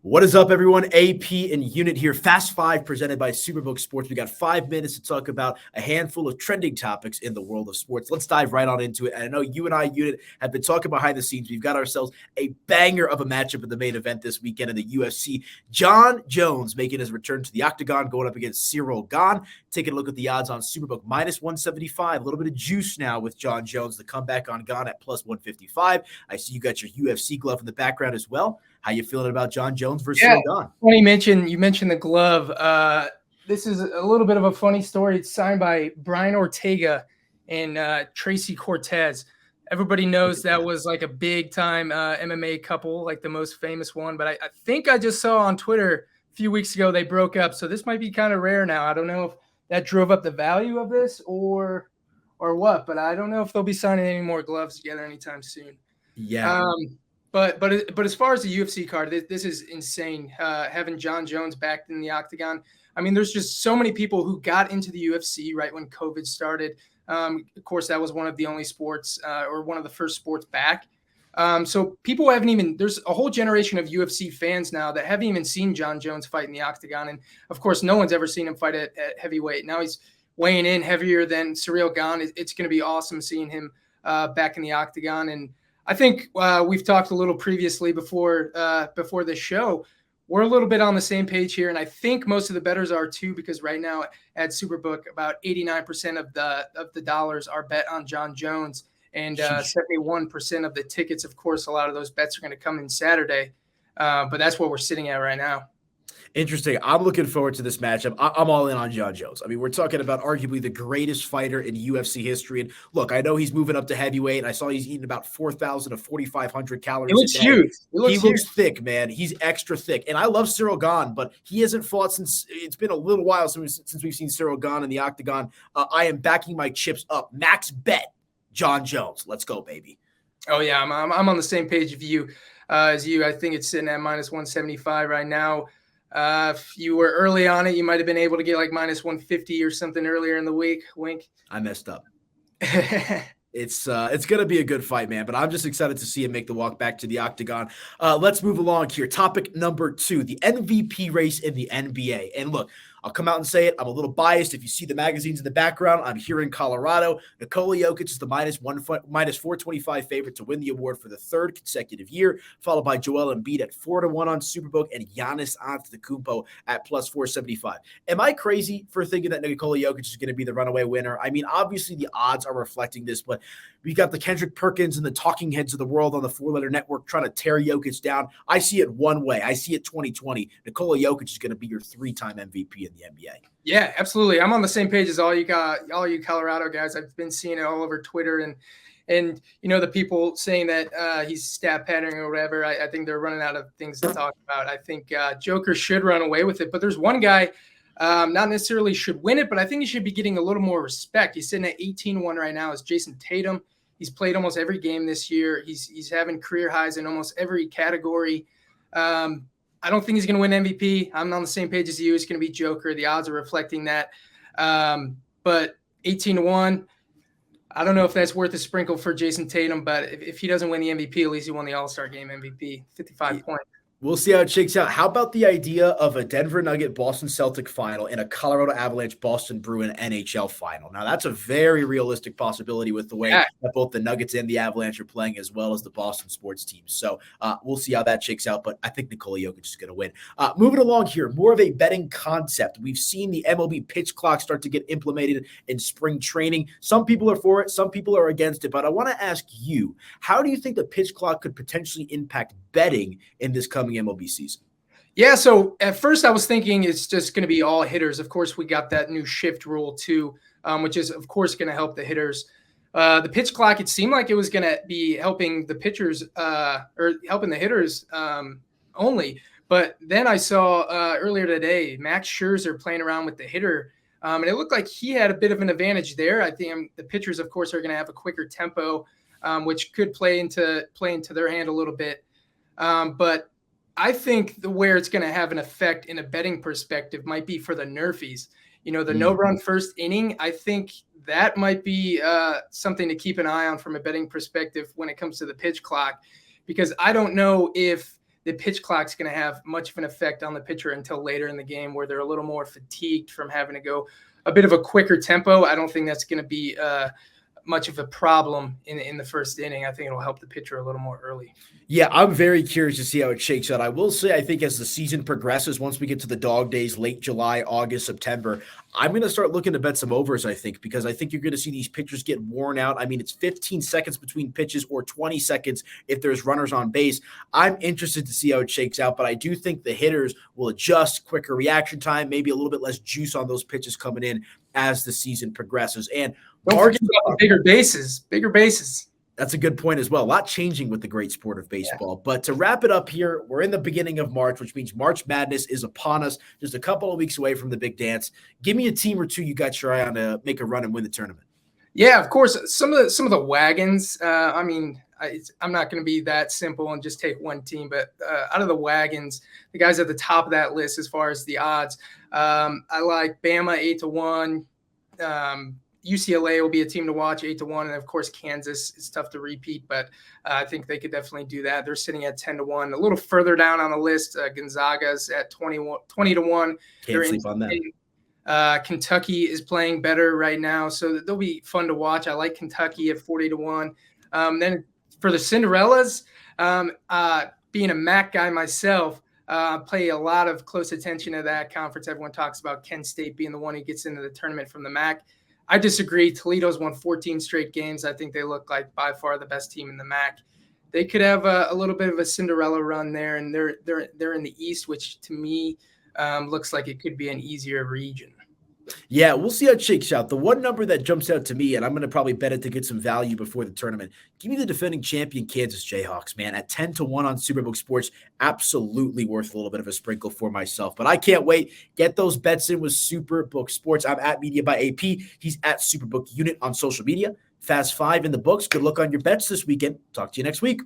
What is up, everyone? AP and Unit here. Fast Five presented by Superbook Sports. We got 5 minutes to talk about a handful of trending topics in the world of sports. Let's dive right on into it. And I know you and I, Unit, have been talking behind the scenes. We've got ourselves a banger of a matchup in the main event this weekend in the UFC. Jon Jones making his return to the octagon, going up against Ciryl Gane. Taking a look at the odds on Superbook, minus 175. A little bit of juice now with Jon Jones. The comeback on Gane at plus 155. I see you got your UFC glove in the background as well. How you feeling about Jon Jones versus Ciryl Gane? When you mentioned the glove. This is a little bit of a funny story. It's signed by Brian Ortega and Tracy Cortez. Everybody knows that was like a big time MMA couple, like the most famous one. But I think I just saw on Twitter a few weeks ago they broke up. So this might be kind of rare now. I don't know if that drove up the value of this or what. But I don't know if they'll be signing any more gloves together anytime soon. Yeah. But as far as the UFC card, this is insane. Having Jon Jones back in the octagon. I mean, there's just so many people who got into the UFC right when COVID started. Of course, that was one of the only sports or one of the first sports back. So people haven't even – there's a whole generation of UFC fans now that haven't even seen Jon Jones fight in the octagon. And, of course, no one's ever seen him fight at heavyweight. Now he's weighing in heavier than Ciryl Gane. It's going to be awesome seeing him back in the octagon. And I think we've talked a little previously before this show. We're a little bit on the same page here, and I think most of the bettors are too, because right now at Superbook, about 89% of the dollars are bet on Jon Jones, and 71% of the tickets. Of course, a lot of those bets are going to come in Saturday, but that's what we're sitting at right now. Interesting. I'm looking forward to this matchup. I'm all in on Jon Jones. I mean, we're talking about arguably the greatest fighter in UFC history. And look, I know he's moving up to heavyweight. And I saw he's eating about 4,000 to 4,500 calories. He looks huge. He looks thick, man. He's extra thick. And I love Ciryl Gane, but he hasn't fought since it's been a little while since we've seen Ciryl Gane in the octagon. I am backing my chips up. Max bet Jon Jones. Let's go, baby. Oh, yeah. I'm on the same page of you as you. I think it's sitting at minus 175 right now. If you were early on it, you might have been able to get like minus 150 or something earlier in the week. Wink. I messed up. It's going to be a good fight, man, but I'm just excited to see him make the walk back to the octagon. Let's move along here. Topic number 2, the MVP race in the NBA. And look, I'll come out and say it. I'm a little biased. If you see the magazines in the background, I'm here in Colorado. Nikola Jokic is the minus 425 favorite to win the award for the third consecutive year, followed by Joel Embiid at 4-1 on Superbook and Giannis Antetokounmpo at plus 475. Am I crazy for thinking that Nikola Jokic is going to be the runaway winner? I mean, obviously the odds are reflecting this, but we got the Kendrick Perkins and the talking heads of the world on the 4-letter network trying to tear Jokic down. I see it one way. I see it 2020. Nikola Jokic is going to be your 3-time MVP in the NBA. Yeah, absolutely. I'm on the same page as all you Colorado guys. I've been seeing it all over Twitter and you know, the people saying that he's stat pattern or whatever. I think they're running out of things to talk about. I think Joker should run away with it, but there's one guy not necessarily should win it, but I think he should be getting a little more respect. He's sitting at 18-1 right now. Is Jason Tatum. He's played almost every game this year. He's having career highs in almost every category. I don't think he's going to win MVP. I'm on the same page as you. It's going to be Joker. The odds are reflecting that. But 18-1, I don't know if that's worth a sprinkle for Jason Tatum, but if he doesn't win the MVP, at least he won the All-Star Game MVP, 55 points. We'll see how it shakes out. How about the idea of a Denver Nugget Boston Celtic final and a Colorado Avalanche Boston Bruin NHL final? Now, that's a very realistic possibility with the way that both the Nuggets and the Avalanche are playing, as well as the Boston sports teams. So we'll see how that shakes out, but I think Nikola Jokic is going to win. Moving along here, more of a betting concept. We've seen the MLB pitch clock start to get implemented in spring training. Some people are for it, some people are against it, but I want to ask you, how do you think the pitch clock could potentially impact betting in this coming MLB season? Yeah, so at first I was thinking it's just going to be all hitters. Of course, we got that new shift rule too, which is, of course, going to help the hitters. The pitch clock, it seemed like it was going to be helping the pitchers or helping the hitters only. But then I saw earlier today, Max Scherzer playing around with the hitter, and it looked like he had a bit of an advantage there. I think the pitchers, of course, are going to have a quicker tempo, which could play into their hand a little bit. But I think where it's going to have an effect in a betting perspective might be for the Nerfies. You know, the no-run first inning, I think that might be something to keep an eye on from a betting perspective when it comes to the pitch clock, because I don't know if the pitch clock's going to have much of an effect on the pitcher until later in the game, where they're a little more fatigued from having to go a bit of a quicker tempo. I don't think that's going to be much of a problem in the first inning. I think it'll help the pitcher a little more early. Yeah, I'm very curious to see how it shakes out. I will say, I think as the season progresses, once we get to the dog days, late July, August, September, I'm going to start looking to bet some overs, I think, because I think you're going to see these pitchers get worn out. I mean, it's 15 seconds between pitches or 20 seconds if there's runners on base. I'm interested to see how it shakes out, but I do think the hitters will adjust, quicker reaction time, maybe a little bit less juice on those pitches coming in as the season progresses. And don't forget about the bigger bases. That's a good point as well. A lot changing with the great sport of baseball. Yeah. But to wrap it up here, we're in the beginning of March, which means March Madness is upon us. Just a couple of weeks away from the big dance. Give me a team or two you got your eye on to make a run and win the tournament. Yeah, of course. Some of the wagons. I'm not going to be that simple and just take one team, but out of the wagons, the guys at the top of that list as far as the odds, I like Bama 8-1. UCLA will be a team to watch 8-1. And of course, Kansas is tough to repeat, but I think they could definitely do that. They're sitting at 10-1. A little further down on the list, Gonzaga's at 20-1. Can't sleep on that. Kentucky is playing better right now, so they'll be fun to watch. I like Kentucky at 40-1. Then for the Cinderellas, being a MAC guy myself, pay a lot of close attention to that conference. Everyone talks about Kent State being the one who gets into the tournament from the MAC. I disagree. Toledo's won 14 straight games. I think they look like by far the best team in the MAC. They could have a little bit of a Cinderella run there, and they're in the East, which to me looks like it could be an easier region. Yeah, we'll see how it shakes out. The one number that jumps out to me, and I'm going to probably bet it to get some value before the tournament, give me the defending champion Kansas Jayhawks, man, at 10-1 on Superbook Sports. Absolutely worth a little bit of a sprinkle for myself. But I can't wait. Get those bets in with Superbook Sports. I'm at Media by AP. He's at Superbook Unit on social media. Fast 5 in the books. Good luck on your bets this weekend. Talk to you next week.